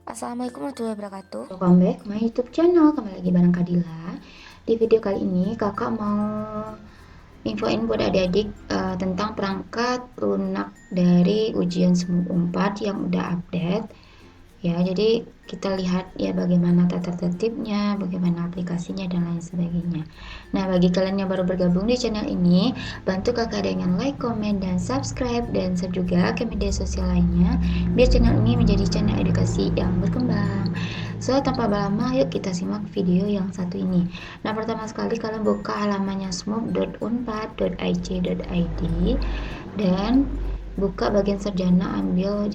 Assalamualaikum warahmatullahi wabarakatuh. Welcome back my YouTube channel. Kembali lagi bareng Kadila. Di video kali ini kakak mau infoin buat adik-adik tentang perangkat lunak dari ujian SMUP 4 yang udah update. Ya, jadi kita lihat ya bagaimana tata tertibnya, bagaimana aplikasinya dan lain sebagainya. Nah, bagi kalian yang baru bergabung di channel ini, bantu kakak dengan like, komen, dan subscribe, dan share juga ke media sosial lainnya, biar channel ini menjadi channel edukasi yang berkembang. So, tanpa berlama, yuk kita simak video yang satu ini. Nah, pertama sekali kalian buka halamannya smup.unpad.ic.id dan buka bagian sarjana, ambil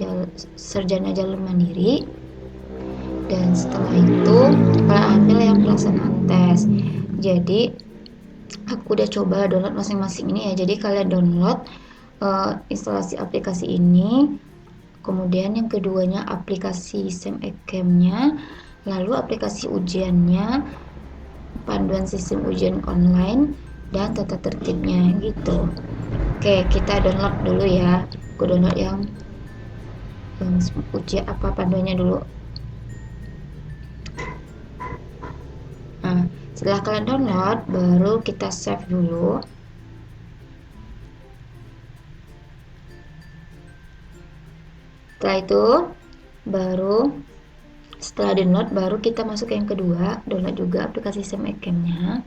sarjana jalur mandiri, dan setelah itu kalian ambil yang pelaksanaan tes. Jadi aku udah coba download masing-masing ini ya, jadi kalian download instalasi aplikasi ini, kemudian yang keduanya aplikasi SEMEKEM-nya, lalu aplikasi ujiannya, panduan sistem ujian online, dan tata tertibnya gitu. Oke, kita download dulu ya. Aku download yang ujian panduannya dulu. Nah, setelah kalian download, baru kita save dulu. Setelah itu, setelah download, baru kita masuk ke yang kedua, download juga aplikasi SEMEKEM-nya.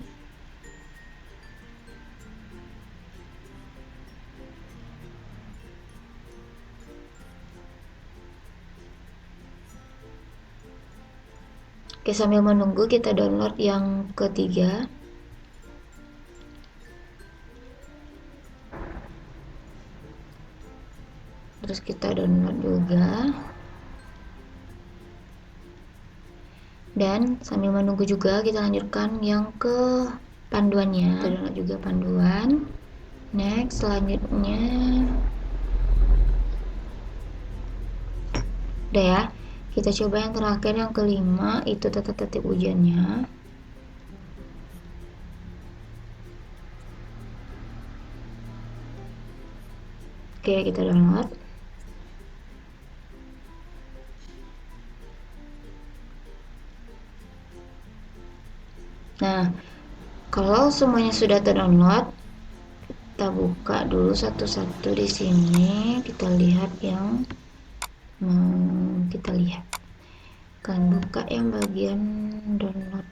Oke, sambil menunggu kita download yang ketiga. Terus kita download juga. Dan sambil menunggu juga kita lanjutkan yang ke panduannya. Kita download juga panduan. Next, selanjutnya udah ya. Kita coba yang terakhir, yang kelima, itu tata tertib ujiannya. Oke, kita download. Nah, kalau semuanya sudah terdownload, kita buka dulu satu-satu di sini. Kita lihat yang kita lihat. Kalian buka yang bagian download.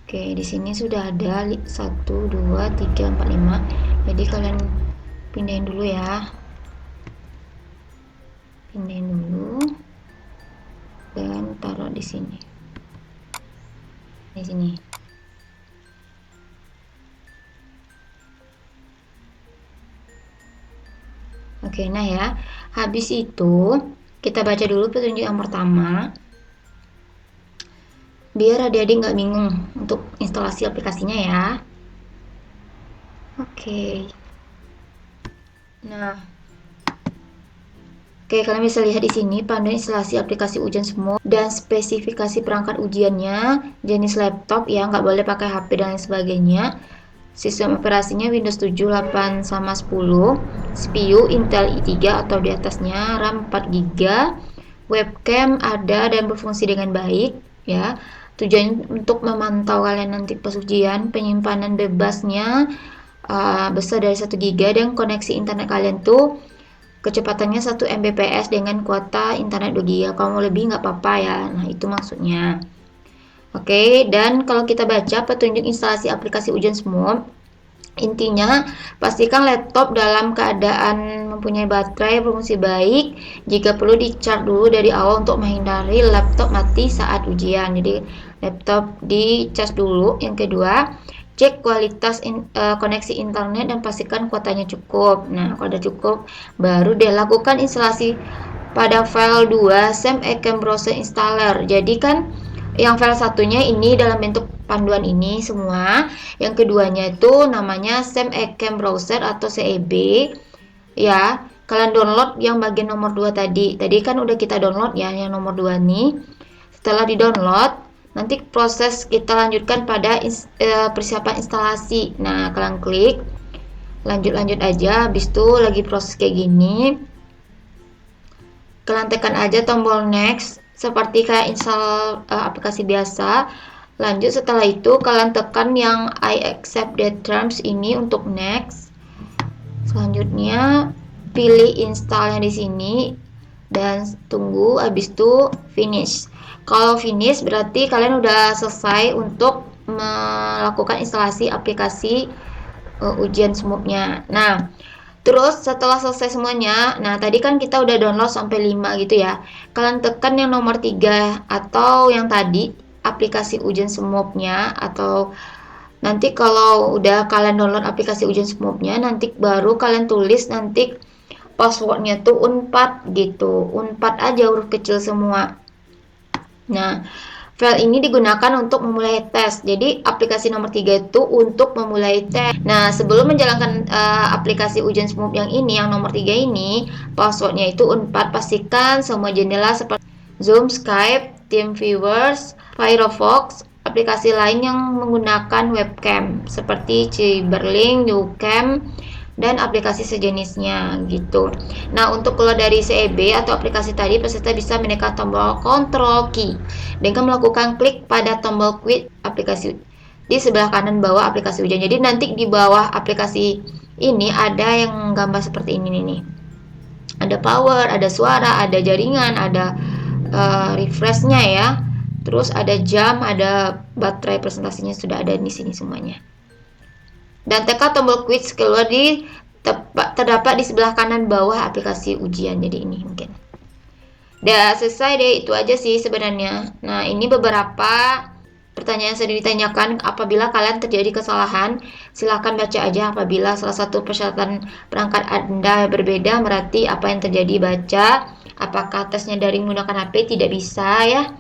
Oke, di sini sudah ada 1, 2, 3, 4, 5. Jadi kalian pindahin dulu ya. Pindahin dulu dan taruh di sini. Di sini. Oke, nah ya. Habis itu kita baca dulu petunjuk yang pertama, biar adik-adik nggak bingung untuk instalasi aplikasinya ya. Oke. Nah, oke, kalian bisa lihat di sini panduan instalasi aplikasi ujian SMUP dan spesifikasi perangkat ujiannya, jenis laptop ya, nggak boleh pakai HP dan lain sebagainya. Sistem operasinya Windows 7, 8 sama 10, CPU Intel i3 atau di atasnya, RAM 4GB, webcam ada dan berfungsi dengan baik ya. Tujuannya untuk memantau kalian nanti pas ujian. Penyimpanan bebasnya besar dari 1 GB dan koneksi internet kalian tuh kecepatannya 1 Mbps dengan kuota internet 2 GB. Kalau mau lebih nggak apa-apa ya. Nah, itu maksudnya. Oke, dan kalau kita baca petunjuk instalasi aplikasi ujian SMUP, intinya pastikan laptop dalam keadaan mempunyai baterai berfungsi baik. Jika perlu dicas dulu dari awal untuk menghindari laptop mati saat ujian. Jadi laptop dicas dulu. Yang kedua, cek kualitas koneksi internet dan pastikan kuotanya cukup. Nah, kalau udah cukup, baru deh lakukan instalasi pada file 2 SEMEKEM Browser Installer. Jadi kan yang file satunya ini dalam bentuk panduan ini semua. Yang keduanya itu namanya SEMEKEM Browser atau CEB. Ya, kalian download yang bagian nomor 2 tadi. Tadi kan udah kita download ya yang nomor 2 nih. Setelah di-download, nanti proses kita lanjutkan pada persiapan instalasi. Nah, kalian klik lanjut aja. Habis itu lagi proses kayak gini, kalian tekan aja tombol next seperti kayak install aplikasi biasa. Lanjut, setelah itu kalian tekan yang I accept the terms ini untuk next. Selanjutnya pilih installnya di sini dan tunggu, habis itu finish. Kalau finish berarti kalian udah selesai untuk melakukan instalasi aplikasi ujian smooth-nya. Nah, terus setelah selesai semuanya, nah tadi kan kita udah download sampai 5 gitu ya. Kalian tekan yang nomor 3 atau yang tadi aplikasi ujian smooth-nya, atau nanti kalau udah kalian download aplikasi ujian smooth-nya, nanti baru kalian tulis nanti passwordnya tuh Unpad gitu. Unpad aja huruf kecil semua. Nah, file ini digunakan untuk memulai tes. Jadi aplikasi nomor 3 itu untuk memulai tes. Nah, sebelum menjalankan aplikasi ujian smooth yang ini, yang nomor 3 ini, passwordnya itu Unpad. Pastikan semua jendela seperti Zoom, Skype, TeamViewers, Firefox, aplikasi lain yang menggunakan webcam seperti Cyberlink, YouCam, dan aplikasi sejenisnya gitu. Nah, untuk keluar dari CEB atau aplikasi tadi, peserta bisa menekan tombol Ctrl key dengan melakukan klik pada tombol quit aplikasi di sebelah kanan bawah aplikasi ujian. Jadi nanti di bawah aplikasi ini ada yang gambar seperti ini nih. Ada power, ada suara, ada jaringan, ada refreshnya ya. Terus ada jam, ada baterai presentasinya sudah ada di sini semuanya. Dan tekan tombol quit keluar terdapat di sebelah kanan bawah aplikasi ujian. Jadi ini mungkin. Udah selesai deh, itu aja sih sebenarnya. Nah, ini beberapa pertanyaan yang sudah ditanyakan. Apabila kalian terjadi kesalahan, silakan baca aja. Apabila salah satu persyaratan perangkat Anda berbeda, berarti apa yang terjadi, baca. Apakah tesnya daring menggunakan HP? Tidak bisa ya.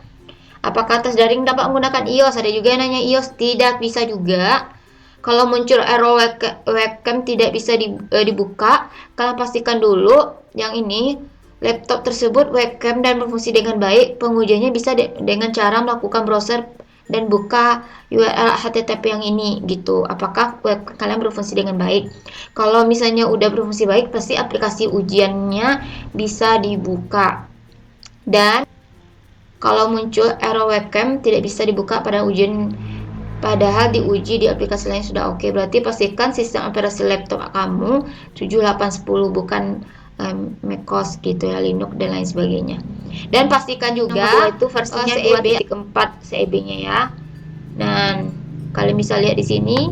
Apakah tes daring dapat menggunakan iOS? Ada juga yang nanya iOS, tidak bisa juga. Kalau muncul error webcam tidak bisa dibuka, kalian pastikan dulu yang ini laptop tersebut webcam dan berfungsi dengan baik. Pengujiannya bisa dengan cara melakukan browser dan buka URL HTTP yang ini gitu. Apakah webcam kalian berfungsi dengan baik? Kalau misalnya udah berfungsi baik, pasti aplikasi ujiannya bisa dibuka. Dan kalau muncul error webcam tidak bisa dibuka pada ujian, padahal diuji di aplikasi lain sudah oke. Berarti pastikan sistem operasi laptop kamu 7810, bukan macOS gitu ya, Linux dan lain sebagainya. Dan pastikan juga itu versinya 2.4 CEB-nya ya. Dan kalian bisa lihat di sini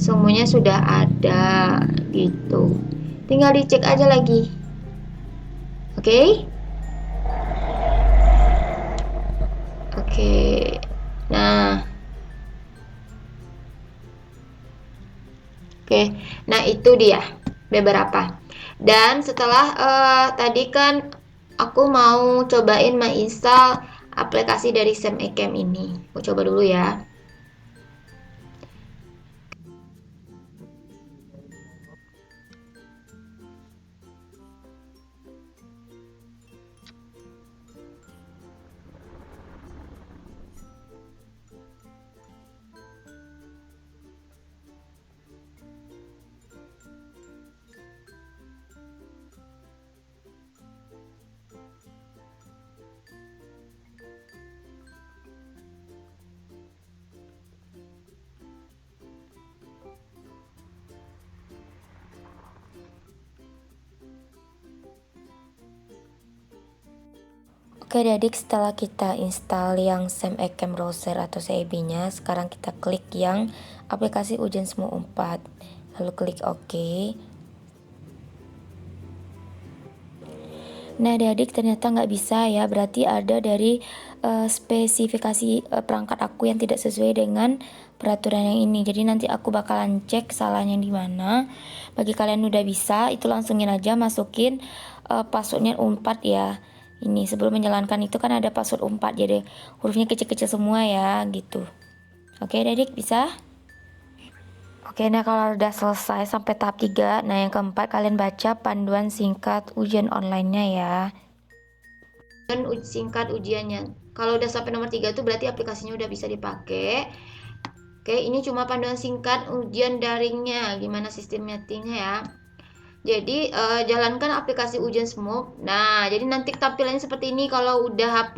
semuanya sudah ada gitu. Tinggal dicek aja lagi. Oke? Oke. Nah, oke, nah itu dia beberapa. Dan setelah tadi kan aku mau cobain menginstal aplikasi dari Sam Ecam ini. Aku coba dulu ya. Oke adik, setelah kita install yang Sam Ecam Browser atau CEB-nya, sekarang kita klik yang aplikasi ujian Smooth 4, lalu klik OK. Nah adik, ternyata nggak bisa ya, berarti ada dari spesifikasi perangkat aku yang tidak sesuai dengan peraturan yang ini. Jadi nanti aku bakalan cek salahnya di mana. Bagi kalian udah bisa, itu langsungin aja masukin passwordnya Unpad ya. Ini sebelum menjalankan itu kan ada password Unpad, jadi hurufnya kecil-kecil semua ya gitu. Oke adik, bisa? Oke, nah kalau udah selesai sampai tahap 3, nah yang keempat kalian baca panduan singkat ujian online-nya ya. Dan singkat ujiannya. Kalau udah sampai nomor 3 itu berarti aplikasinya udah bisa dipakai. Oke, ini cuma panduan singkat ujian daringnya, gimana sistem meetingnya ya. Jadi jalankan aplikasi ujian semua. Nah, jadi nanti tampilannya seperti ini kalau udah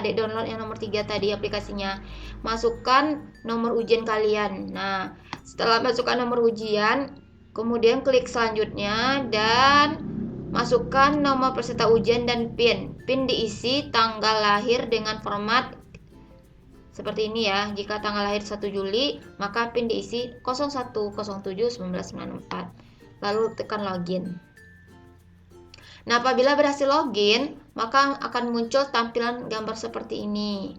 adik download yang nomor 3 tadi aplikasinya. Masukkan nomor ujian kalian. Nah, setelah masukkan nomor ujian, kemudian klik selanjutnya dan masukkan nomor peserta ujian dan PIN. PIN diisi tanggal lahir dengan format seperti ini ya. Jika tanggal lahir 1 Juli, maka PIN diisi 01071994. Lalu tekan login. Nah, apabila berhasil login, maka akan muncul tampilan gambar seperti ini.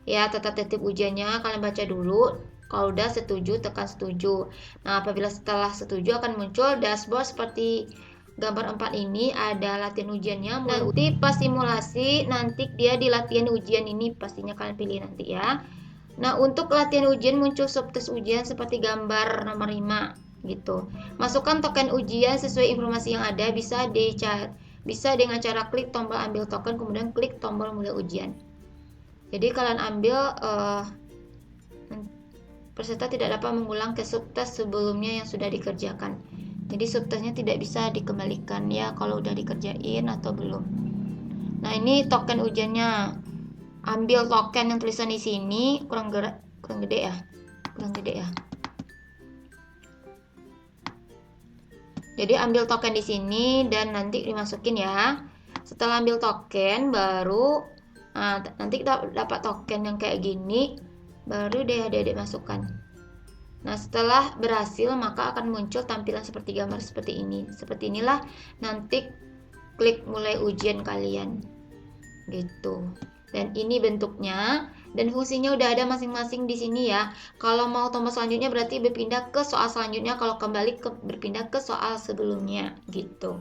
Ya, tata tertib ujiannya kalian baca dulu. Kalau udah setuju, tekan setuju. Nah, apabila setelah setuju akan muncul dashboard seperti gambar 4 ini, ada latihan ujiannya. Nanti pas simulasi, nanti dia di latihan ujian ini pastinya kalian pilih nanti ya. Nah, untuk latihan ujian muncul subtes ujian seperti gambar nomor 5 gitu. Masukkan token ujian sesuai informasi yang ada, bisa dengan cara klik tombol ambil token, kemudian klik tombol mulai ujian. Jadi kalian ambil peserta tidak dapat mengulang ke subtes sebelumnya yang sudah dikerjakan. Jadi subtesnya tidak bisa dikembalikan ya kalau udah dikerjain atau belum. Nah, ini token ujiannya. Ambil token yang tulisan di sini kurang gede ya. Jadi ambil token di sini dan nanti dimasukin ya. Setelah ambil token baru nanti kita dapat token yang kayak gini, baru deh adik-adik masukkan. Nah, setelah berhasil maka akan muncul tampilan seperti gambar seperti ini. Seperti inilah nanti klik mulai ujian kalian. Gitu. Dan ini bentuknya dan fungsinya udah ada masing-masing di sini ya. Kalau mau tombol selanjutnya berarti berpindah ke soal selanjutnya, kalau kembali berpindah ke soal sebelumnya gitu.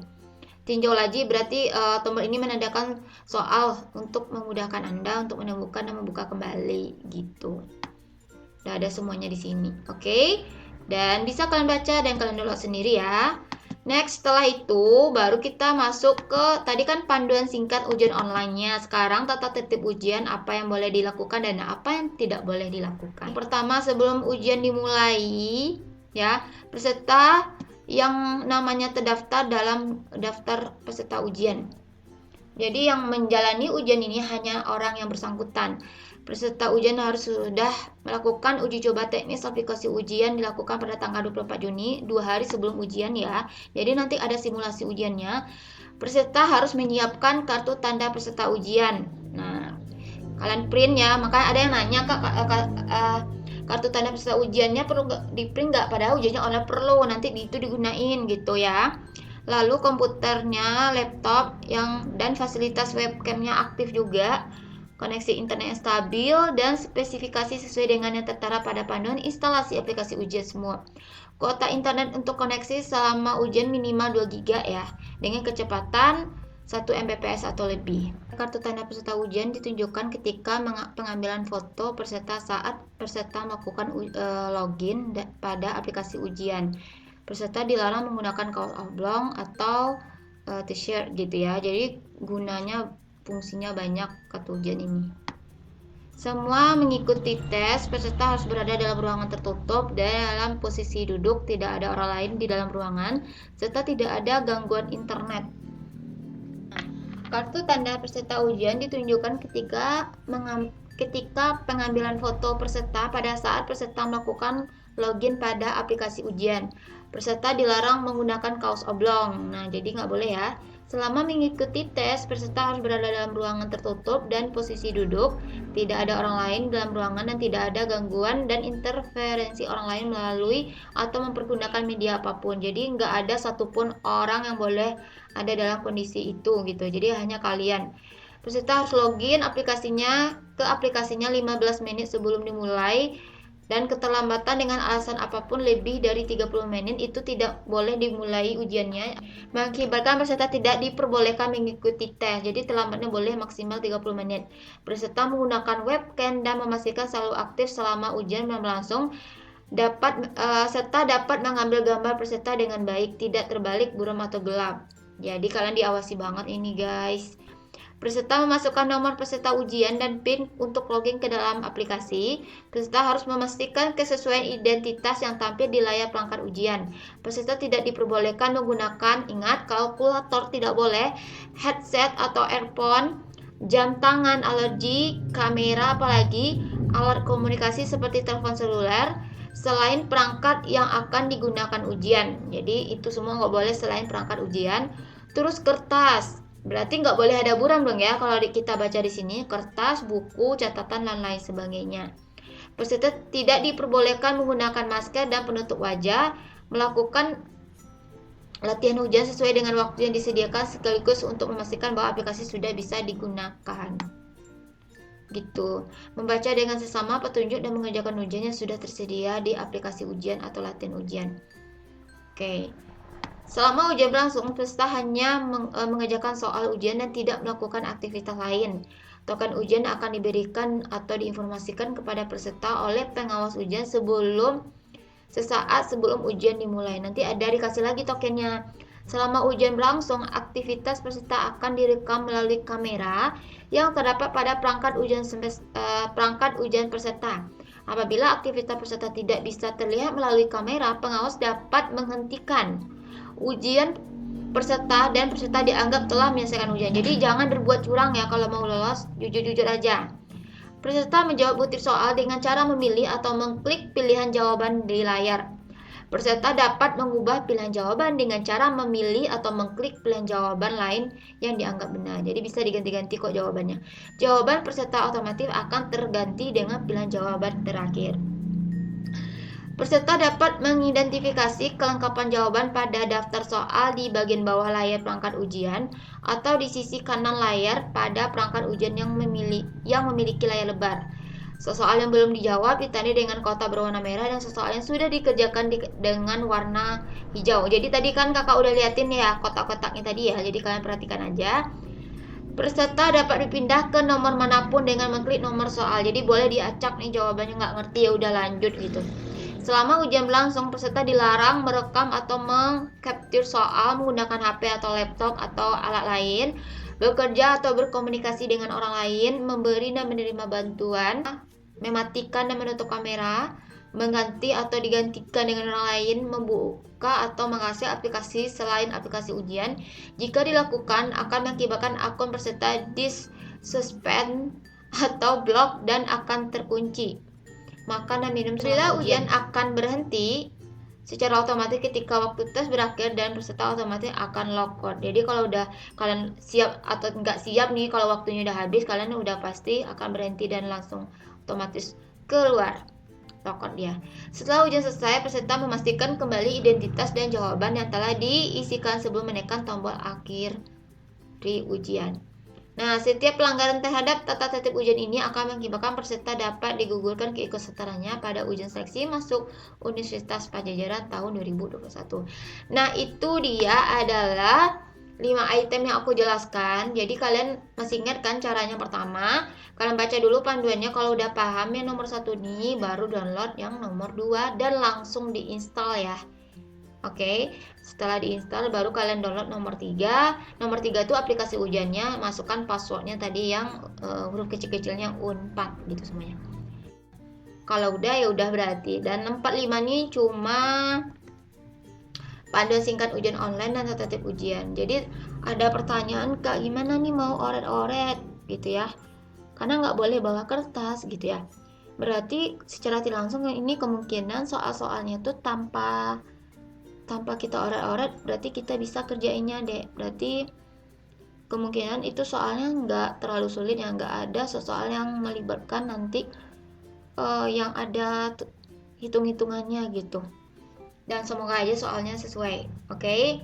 Tinjau lagi berarti tombol ini menandakan soal untuk memudahkan Anda untuk menemukan dan membuka kembali gitu. Udah ada semuanya di sini. Oke? Dan bisa kalian baca dan kalian download sendiri ya. Next, setelah itu baru kita masuk ke tadi kan panduan singkat ujian online-nya. Sekarang tata tertib ujian, apa yang boleh dilakukan dan apa yang tidak boleh dilakukan. Pertama, sebelum ujian dimulai ya, peserta yang namanya terdaftar dalam daftar peserta ujian. Jadi yang menjalani ujian ini hanya orang yang bersangkutan. Peserta ujian harus sudah melakukan uji coba teknis aplikasi ujian dilakukan pada tanggal 24 Juni, 2 hari sebelum ujian ya. Jadi nanti ada simulasi ujiannya. Peserta harus menyiapkan kartu tanda peserta ujian. Nah, kalian print ya. Makanya ada yang nanya, Kak, kartu tanda peserta ujiannya perlu di print nggak? Padahal ujiannya online perlu, nanti itu digunain gitu ya. Lalu komputernya, laptop dan fasilitas webcamnya aktif juga. Koneksi internet yang stabil dan spesifikasi sesuai dengan yang tertera pada panduan instalasi aplikasi ujian semua. Kuota internet untuk koneksi selama ujian minimal 2 GB ya, dengan kecepatan 1 Mbps atau lebih. Kartu tanda peserta ujian ditunjukkan ketika pengambilan foto peserta saat peserta melakukan login pada aplikasi ujian. Peserta dilarang menggunakan kaos oblong atau t-shirt gitu ya. Jadi fungsinya banyak kartu ujian ini. Semua mengikuti tes, peserta harus berada dalam ruangan tertutup dan dalam posisi duduk, tidak ada orang lain di dalam ruangan, serta tidak ada gangguan internet. Kartu tanda peserta ujian ditunjukkan ketika pengambilan foto peserta pada saat peserta melakukan login pada aplikasi ujian. Peserta dilarang menggunakan kaos oblong. Nah, jadi nggak boleh ya. Selama mengikuti tes, peserta harus berada dalam ruangan tertutup dan posisi duduk, tidak ada orang lain dalam ruangan dan tidak ada gangguan dan interferensi orang lain melalui atau mempergunakan media apapun. Jadi nggak ada satupun orang yang boleh ada dalam kondisi itu gitu. Jadi hanya kalian. Peserta harus login aplikasinya 15 menit sebelum dimulai. Dan keterlambatan dengan alasan apapun lebih dari 30 menit itu tidak boleh dimulai ujiannya, mengakibatkan peserta tidak diperbolehkan mengikuti tes. Jadi terlambatnya boleh maksimal 30 menit. Peserta menggunakan webcam dan memastikan selalu aktif selama ujian berlangsung. Serta dapat mengambil gambar peserta dengan baik, tidak terbalik, buram atau gelap. Jadi kalian diawasi banget ini guys. Peserta memasukkan nomor peserta ujian dan PIN untuk login ke dalam aplikasi. Peserta harus memastikan kesesuaian identitas yang tampil di layar perangkat ujian. Peserta tidak diperbolehkan menggunakan, ingat, kalkulator tidak boleh, headset atau earphone, jam tangan, alergi, kamera, apalagi alat komunikasi seperti telepon seluler, selain perangkat yang akan digunakan ujian. Jadi itu semua nggak boleh selain perangkat ujian. Terus kertas. Berarti nggak boleh ada buram dong ya kalau kita baca di sini, kertas, buku, catatan dan lain sebagainya. Peserta tidak diperbolehkan menggunakan masker dan penutup wajah, melakukan latihan ujian sesuai dengan waktu yang disediakan sekaligus untuk memastikan bahwa aplikasi sudah bisa digunakan. Gitu. Membaca dengan sesama petunjuk dan mengerjakan ujian yang sudah tersedia di aplikasi ujian atau latihan ujian. Oke. Selama ujian berlangsung, peserta hanya mengerjakan soal ujian dan tidak melakukan aktivitas lain. Token ujian akan diberikan atau diinformasikan kepada peserta oleh pengawas ujian sesaat sebelum ujian dimulai. Nanti ada dikasih lagi tokennya. Selama ujian berlangsung, aktivitas peserta akan direkam melalui kamera yang terdapat pada perangkat ujian peserta. Apabila aktivitas peserta tidak bisa terlihat melalui kamera, pengawas dapat menghentikan ujian peserta dan peserta dianggap telah menyelesaikan ujian. Jadi jangan berbuat curang ya kalau mau lolos, jujur-jujur aja. Peserta menjawab butir soal dengan cara memilih atau mengklik pilihan jawaban di layar. Peserta dapat mengubah pilihan jawaban dengan cara memilih atau mengklik pilihan jawaban lain yang dianggap benar. Jadi bisa diganti-ganti kok jawabannya. Jawaban peserta otomatis akan terganti dengan pilihan jawaban terakhir. Peserta dapat mengidentifikasi kelengkapan jawaban pada daftar soal di bagian bawah layar perangkat ujian atau di sisi kanan layar pada perangkat ujian yang memiliki layar lebar. Soal yang belum dijawab ditandai dengan kotak berwarna merah dan soal yang sudah dikerjakan dengan warna hijau. Jadi tadi kan kakak udah liatin ya kotak-kotaknya tadi ya, jadi kalian perhatikan aja. Peserta dapat dipindah ke nomor manapun dengan mengklik nomor soal. Jadi boleh diacak nih jawabannya nggak ngerti ya udah lanjut gitu. Selama ujian berlangsung, peserta dilarang merekam atau mengcapture soal menggunakan HP atau laptop atau alat lain, bekerja atau berkomunikasi dengan orang lain, memberi dan menerima bantuan, mematikan dan menutup kamera, mengganti atau digantikan dengan orang lain, membuka atau mengakses aplikasi selain aplikasi ujian. Jika dilakukan, akan mengakibatkan akun peserta disuspend atau blok dan akan terkunci. Makan dan minum selama ujian akan berhenti secara otomatis ketika waktu tes berakhir dan peserta otomatis akan logout. Jadi kalau udah kalian siap atau nggak siap nih, kalau waktunya udah habis, kalian udah pasti akan berhenti dan langsung otomatis keluar logout dia. Setelah ujian selesai, peserta memastikan kembali identitas dan jawaban yang telah diisikan sebelum menekan tombol akhir di ujian. Nah, setiap pelanggaran terhadap tata tertib ujian ini akan mengakibatkan peserta dapat digugurkan keikutsertaannya pada ujian seleksi masuk Universitas Padjadjaran tahun 2021. Nah, itu dia adalah 5 item yang aku jelaskan. Jadi kalian masih ingat kan caranya? Pertama, kalian baca dulu panduannya. Kalau udah paham yang nomor 1 nih, baru download yang nomor 2 dan langsung diinstal ya. Oke, setelah diinstal baru kalian download nomor 3. Nomor 3 itu aplikasi ujiannya, masukkan passwordnya tadi yang huruf kecil-kecilnya Unpad gitu semuanya. Kalau udah ya udah berarti. Dan 4-5 nih cuma panduan singkat ujian online dan tata tertib ujian. Jadi ada pertanyaan, Kak, gimana nih mau oret-oret gitu ya? Karena nggak boleh bawa kertas gitu ya. Berarti secara tidak langsung ini kemungkinan soal-soalnya tuh tanpa kita oret-oret, berarti kita bisa kerjainnya deh. Berarti kemungkinan itu soalnya nggak terlalu sulit ya, nggak ada soal yang melibatkan nanti yang ada hitung-hitungannya gitu. Dan semoga aja soalnya sesuai. Oke?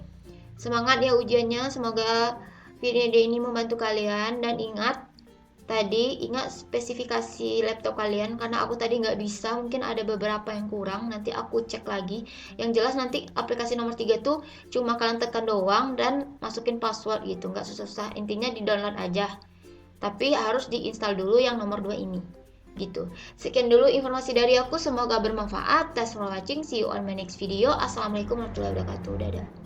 Semangat ya ujiannya, semoga video ini membantu kalian. Dan ingat spesifikasi laptop kalian, karena aku tadi nggak bisa, mungkin ada beberapa yang kurang, nanti aku cek lagi. Yang jelas nanti aplikasi nomor 3 tuh cuma kalian tekan doang dan masukin password gitu, nggak susah-susah, intinya di download aja, tapi harus diinstal dulu yang nomor 2 ini gitu. Sekian dulu informasi dari aku, semoga bermanfaat. Thanks for watching, see you on my next video. Assalamualaikum warahmatullahi wabarakatuh, dadah.